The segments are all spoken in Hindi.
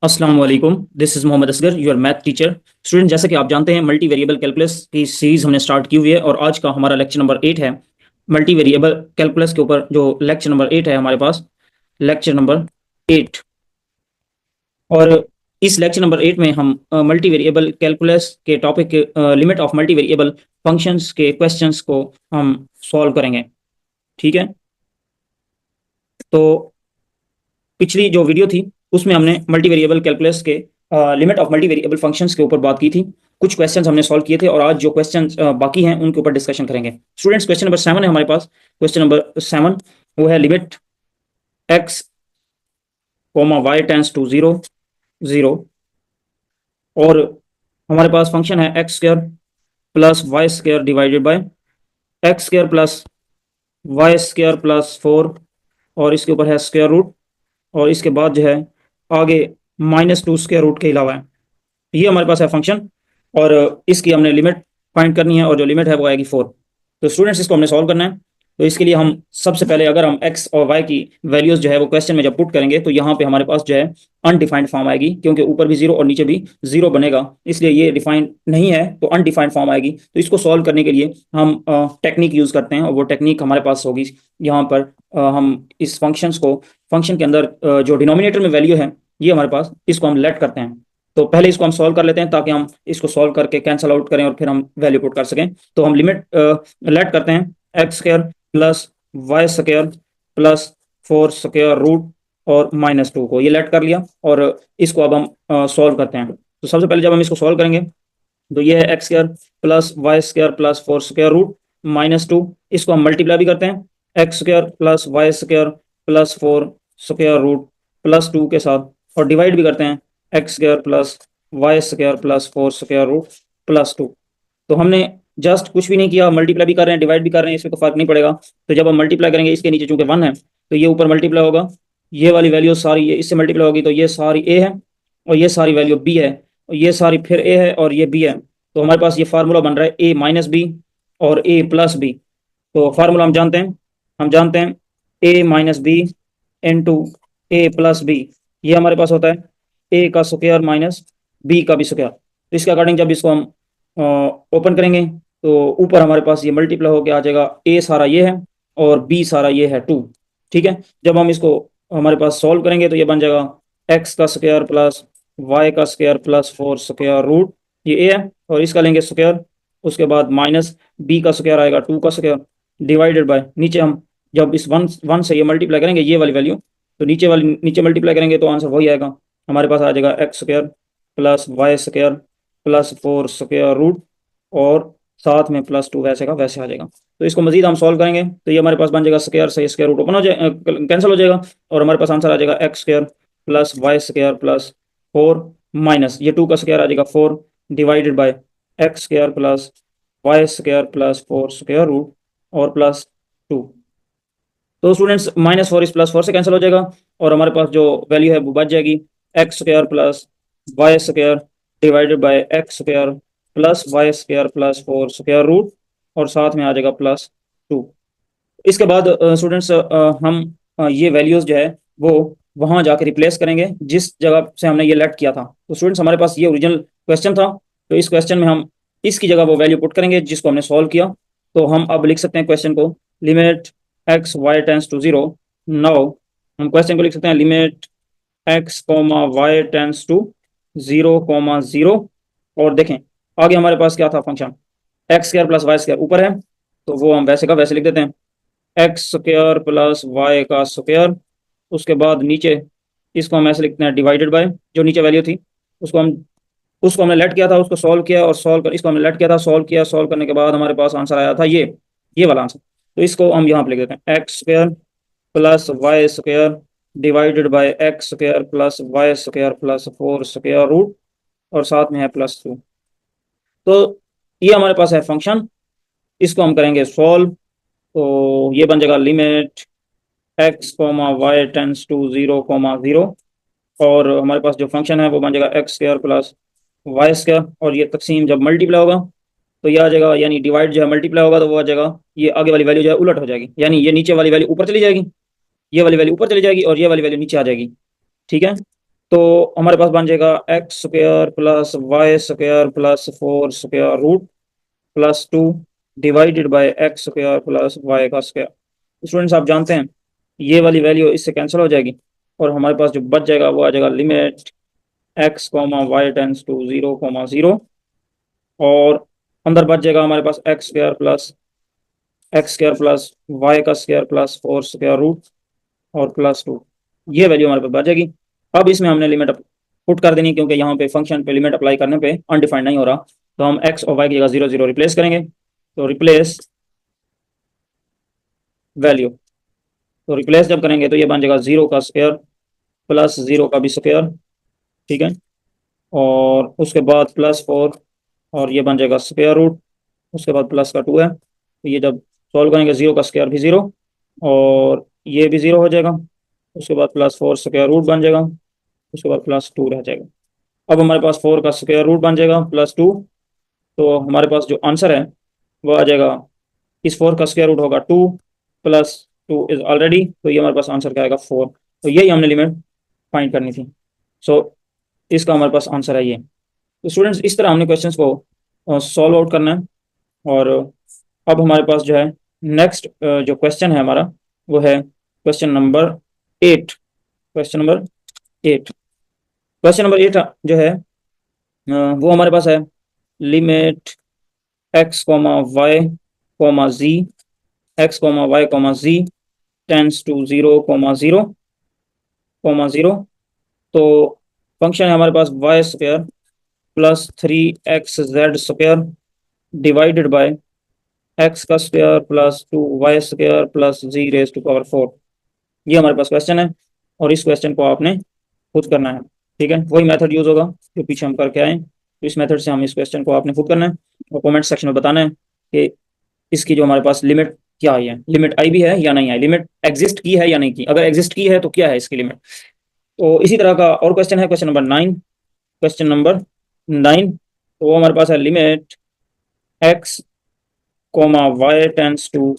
अस्सलाम वालेकुम। This is Mohammad Asghar, your math teacher. Student, जैसे कि आप जानते हैं मल्टी वेरिएबल कैलकुलस की सीरीज़ हमने स्टार्ट की हुई है और आज का हमारा लेक्चर नंबर 8 है। मल्टी वेरिएबल कैलकुलस के ऊपर जो लेक्चर नंबर 8 है हमारे पास, लेक्चर नंबर 8। और इस लेक्चर नंबर 8 में हम मल्टी वेरिएबल कैलकुलस के topic limit of multi variable functions के क्वेश्चंस को हम सॉल्व करेंगे। ठीक है, तो पिछली जो वीडियो थी उसमें हमने मल्टी वेरिएबल कैलकुलस के limit of multi variable functions के ऊपर बात की थी। कुछ क्वेश्चंस हमने सॉल्व किए थे और आज जो क्वेश्चंस बाकी हैं उनके ऊपर डिस्कशन करेंगे। स्टूडेंट्स, क्वेश्चन नंबर 7 है हमारे पास। क्वेश्चन नंबर 7 वो है limit x comma y tends to zero zero. और हमारे पास फंक्शन है x square plus y square divided by x square plus y square plus 4 और इसके ऊपर है स्क्वायर रूट और इसके बाद जो है आगे -2 स्क्वायर रूट के अलावा है। ये हमारे पास है फंक्शन और इसकी हमने लिमिट फाइंड करनी है और जो लिमिट है वो आएगी 4। तो स्टूडेंट्स, इसको हमने सॉल्व करना है। तो इसके लिए हम सबसे पहले अगर हम एक्स और वाई की वैल्यूज जो है वो क्वेश्चन में जब पुट करेंगे तो यहाँ पे हमारे पास जो है अनडिफाइंड फॉर्म आएगी, क्योंकि ऊपर भी जीरो और नीचे भी जीरो बनेगा, इसलिए ये डिफाइंड नहीं है तो अनडिफाइंड फॉर्म आएगी। तो इसको सॉल्व करने के लिए हम टेक्निक यूज करते हैं और वो टेक्निक हमारे पास होगी यहाँ पर। हम इस फंक्शंस को फंक्शन के अंदर जो डिनोमिनेटर में वैल्यू है ये हमारे पास, इसको हम लेट करते हैं। तो पहले इसको हम सॉल्व कर लेते हैं ताकि हम इसको सॉल्व करके कैंसल आउट करें और फिर हम वैल्यू पुट कर सकें। तो हम लिमिट लेट करते हैं x square plus y square plus 4 square root और -2 को, ये लेट कर लिया और इसको अब हम सॉल्व करते हैं। तो सबसे पहले जब हम इसको सॉल्व करेंगे तो ये है x square plus y square plus 4 square root -2। इसको हम मल्टीप्लाई भी करते हैं x square plus y square plus 4 square root +2 के साथ, और डिवाइड भी करते हैं x square plus y square plus 4 square root +2। तो हमने जस्ट कुछ भी नहीं किया, मल्टीप्लाई भी कर रहे हैं डिवाइड भी कर रहे हैं, इसमें तो फर्क नहीं पड़ेगा। तो जब हम मल्टीप्लाई करेंगे इसके नीचे चूंकि 1 है तो ये ऊपर मल्टीप्लाई होगा, ये वाली वैल्यू सारी ये इससे मल्टीप्लाई होगी तो ये सारी ए है और ये सारी वैल्यू बी है और ये सारी फिर ए है और ये बी है। तो हमारे पास ये फार्मूला बन रहा है ए माइनस बी और ए प्लस बी। तो फार्मूला हम जानते हैं ए माइनस बी इंटू ए प्लस बी, ये हमारे पास होता है ए का स्क्वायर माइनस बी का भी स्क्वायर। तो इसके अकॉर्डिंग जब इसको हम ओपन करेंगे तो ऊपर हमारे पास ये मल्टीप्लाई होकर आ जाएगा, ए सारा ये है और बी सारा ये है 2। ठीक है, जब हम इसको हमारे पास सॉल्व करेंगे तो ये बन जाएगा एक्स का स्क्वायर प्लस वाई का स्क्वायर प्लस 4 स्क्वायर रूट, ये ए है और इसका लेंगे स्क्वायर, उसके बाद माइनस बी का स्क्वायर आएगा 2 का स्क्वायर डिवाइडेड बाय नीचे हम जब इस वन वन से ये मल्टीप्लाई करेंगे ये वाली वैल्यू, तो नीचे मल्टीप्लाई करेंगे तो आंसर वही आएगा। हमारे पास आ जाएगा x square plus y square plus 4 square root और साथ में +2 वैसे का वैसे आ जाएगा। तो इसको मजीद हम सॉल्व करेंगे तो ये हमारे पास बन जाएगा स्क्वायर से स्क्वायर रूट ओपन हो जाए कैंसिल हो जाएगा और हमारे पास आंसर आ जाएगा x square plus y square plus 4 minus ये 2 का स्क्वायर आ जाएगा 4 divided by x square plus y square plus 4 square root और +2। तो स्टूडेंट्स -4 इस +4 से कैंसिल हो जाएगा और हमारे पास जो वैल्यू है वो बच जाएगी x square plus y square divided by x square plus y square plus 4 square root और साथ में आ जाएगा +2। इसके बाद स्टूडेंट्स हम ये वैल्यूज जो है वो वहां जाके रिप्लेस करेंगे जिस जगह से हमने ये लेट किया था। तो स्टूडेंट्स हमारे पास ये ओरिजिनल क्वेश्चन था, तो इस क्वेश्चन में हम इसकी जगह वो वैल्यू पुट करेंगे जिसको हमने सॉल्व किया। तो हम अब लिख सकते हैं क्वेश्चन को limit x y tends to zero. Now हम क्वेश्चन को लिख सकते हैं limit x comma y tends to 0,0। और देखें आगे हमारे पास क्या था function x square plus y square ऊपर है तो वो हम वैसे का वैसे लिख देते हैं एक्स स्क्वायर प्लस वाई का स्क्वायर, उसके बाद नीचे इसको हम ऐसे लिखते हैं डिवाइडेड बाय जो नीचे वैल्यू थी उसको हम उसको हमने लेट किया था उसको सॉल्व किया और सॉल्व कर इसको हमने लेट किया था सॉल्व किया, सॉल्व करने के बाद हमारे पास आंसर आया था ये वाला आंसर। तो इसको हम यहाँ पे लिख देते हैं x square plus y square divided by x square plus y square plus 4 square root और साथ में है +2। तो ये हमारे पास है फंक्शन, इसको हम करेंगे सॉल्व। तो ये बन जाएगा limit x comma y tends to 0,0 और हमारे पास जो फंक्शन है वो बन जाएगा x square plus y square और ये तकसीम जब मल्टीप्लाई होगा तो ये आ जाएगा, यानी डिवाइड जो है मल्टीप्लाई होगा तो वो आ जाएगा, ये आगे वाली वैल्यू जो है उलट हो जाएगी, यानी ये नीचे वाली वैल्यू ऊपर चली जाएगी, ये वाली वैल्यू ऊपर चली जाएगी और ये वाली वैल्यू नीचे आ जाएगी। ठीक है, तो हमारे पास बन जाएगा x square plus y square plus 4 square root plus 2 divided by x square plus y का स्क्वायर। स्टूडेंट्स आप जानते हैं ये वाली वैल्यू इससे कैंसिल हो जाएगी और हमारे पास जो बच जाएगा वो आ जाएगा limit x comma y tends to 0,0 और अंदर बच जाएगा हमारे पास एक्स स्क्वायर प्लस वाई का स्क्वायर प्लस 4 स्क्वायर रूट और प्लस 2। ये वैल्यू हमारे पास बच जाएगी। अब इसमें हमने लिमिट पुट कर देनी क्योंकि यहाँ पे फंक्शन पे लिमिट अप्लाई करने पे अनडिफाइंड नहीं हो रहा, तो हम एक्स और वाई की जगह 0 0 रिप्लेस करेंगे। तो वैल्यू रिप्लेस जब करेंगे तो ये बन जाएगा 0 का स्क्वायर प्लस 0 का भी स्क्वायर, ठीक है, और उसके बाद +4 और ये बन जाएगा स्क्वायर रूट, उसके बाद प्लस का 2 है, तो ये जब सॉल्व करेंगे 0 का स्क्वायर भी 0 और ये भी 0 हो जाएगा, उसके बाद +4 स्क्वायर रूट बन जाएगा, उसके बाद +2 रह जाएगा। अब हमारे पास 4 का स्क्वायर रूट बन जाएगा +2, तो हमारे पास जो आंसर है वो आ जाएगा, इस 4 का स्क्वायर रूट होगा 2 +2 इज ऑलरेडी, तो ये हमारे पास आंसर क्या आएगा 4। तो यही हमने लिमिट फाइंड करनी थी। सो इसका हमारे पास आंसर है ये। तो स्टूडेंट्स इस तरह हमने क्वेश्चंस को सॉल्व आउट करना है। और अब हमारे पास जो है नेक्स्ट जो क्वेश्चन है हमारा वो है क्वेश्चन नंबर 8। क्वेश्चन नंबर 8 जो है वो हमारे पास है limit x comma y comma z tends to 0,0 तो फंक्शन है हमारे पास y square plus 3xz square divided by x का square plus 2y square plus z⁴। ये हमारे पास क्वेश्चन है और इस क्वेश्चन को आपने खुद करना है, ठीक है, वही मेथड यूज होगा जो पीछे हम करके आए, तो इस मेथड से हम इस क्वेश्चन को आपने खुद करना है और कमेंट सेक्शन में बताना है कि इसकी जो हमारे पास लिमिट क्या आई है, लिमिट आई भी है या नहीं आई, लिमिट एग्जिस्ट की है या नहीं की, अगर एग्जिस्ट की है तो क्या है इसकी लिमिट। तो इसी तरह का और क्वेश्चन है क्वेश्चन नंबर 9। तो वो हमारे पास है limit x comma y tends to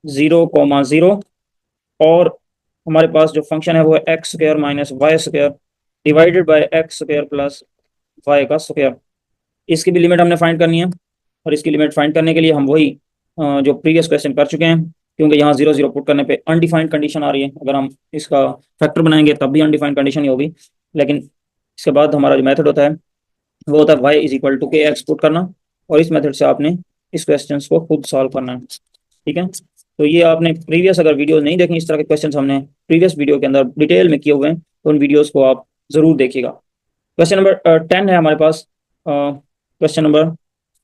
0,0 और हमारे पास जो फंक्शन है वो है x square minus y square divided by x square plus y का स्क्वायर। इसकी भी लिमिट हमने फाइंड करनी है और इसकी लिमिट फाइंड करने के लिए हम वही जो प्रीवियस क्वेश्चन कर चुके हैं, क्योंकि यहाँ 0 0 पुट करने पे अनडिफाइंड कंडीशन आ रही है, अगर हम इसका फैक्टर बनाएंगे तब भी अनडिफाइंड कंडीशन ही होगी, लेकिन इसके बाद हमारा जो मेथड होता है वो होता है y is equal to k x put करना और इस मेथड से आपने इस क्वेश्चन को खुद सॉल्व करना है, ठीक है। तो ये आपने प्रीवियस अगर वीडियो नहीं देखी, इस तरह के क्वेश्चन हमने प्रीवियस वीडियो के अंदर डिटेल में किए हुए हैं, तो उन वीडियोस को आप जरूर देखिएगा। क्वेश्चन नंबर 10 है हमारे पास, क्वेश्चन नंबर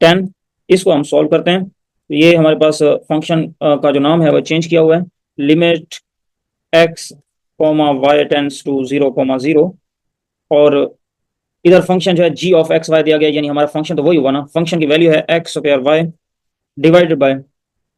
10, इसको हम सॉल्व करते हैं। तो ये हमारे पास फंक्शन का जो नाम है वो चेंज किया हुआ है, limit x comma y tends to 0,0 और इधर फंक्शन जो है जी ऑफ एक्स वाई दिया गया, यानी हमारा फंक्शन तो वही हुआ ना, फंक्शन की वैल्यू है x square y divided by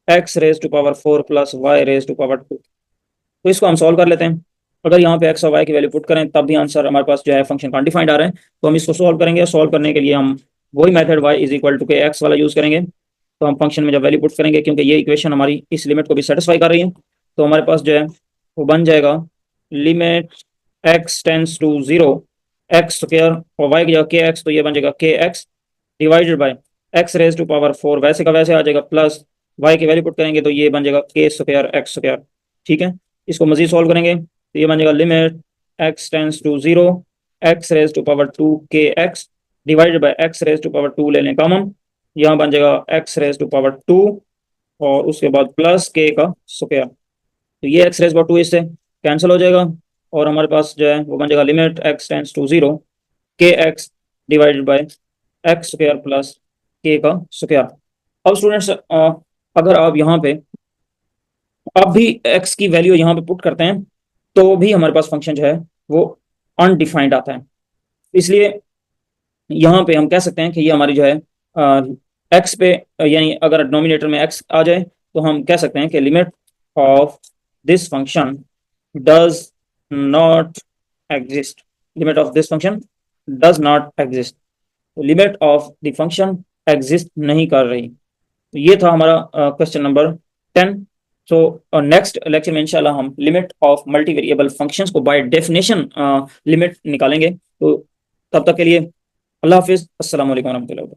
x raise to power 4 plus y raise to power 2। तो इसको हम सॉल्व कर लेते हैं। अगर यहाँ पे एक्स और वाई की वैल्यू पुट करें तब भी आंसर हमारे पास जो है फंक्शन का अनडिफाइंड आ रहा है, तो हम इसको सॉल्व करेंगे। सॉल्व करने के लिए हम वही method y is equal to k x वाला यूज करेंगे। तो हम फंक्शन में जब वैल्यू पुट करेंगे, क्योंकि ये इक्वेशन हमारी इस लिमिट को भी सेटिस्फाई कर रही है, तो हमारे पास जो है वो बन जाएगा limit x tends to 0 x square और वाई की जगह के एक्स, तो ये बन जाएगा k x divided by x raise to power 4 वैसे का वैसे आ जाएगा, प्लस वाई की वैल्यू पुट करेंगे तो ये बन जाएगा के स्क्वायर एक्स स्क्वायर, ठीक है। इसको मजीद सॉल्व करेंगे तो ये बन जाएगा limit x tends to 0 x raise to power 2 k x divided by x raise to power 2 ले लें कॉमन, यहाँ बन जाएगा एक्स रेज टू पावर 2 और उसके बाद प्लस के का स्क्वायर, तो ये एक्स रेज पावर 2 इससे कैंसिल हो जाएगा और हमारे पास जो है वो बन जाएगा लिमिट एक्स टेंस टू 0 के x divided by x square plus के का स्क्वायर। अब स्टूडेंट्स अगर आप यहाँ पे अब भी एक्स की वैल्यू यहाँ पे पुट करते हैं तो भी हमारे पास फंक्शन जो है वो अनडिफाइंड आता है, इसलिए यहाँ पे हम कह सकते हैं कि ये हमारी जो है एक्स पे, यानी अगर डिनोमिनेटर में एक्स आ जाए तो हम कह सकते हैं कि limit of this function does not exist, limit of this function does not exist, limit of the function exist नहीं कर रही। तो ये था हमारा question number 10। So next lecture में इंशाल्लाह हम limit of multi variable functions को बाय डेफिनेशन लिमिट निकालेंगे। तो तब तक के लिए अल्लाह हाफिज़, अस्सलाम वालेकुम रहमतुल्लाहि।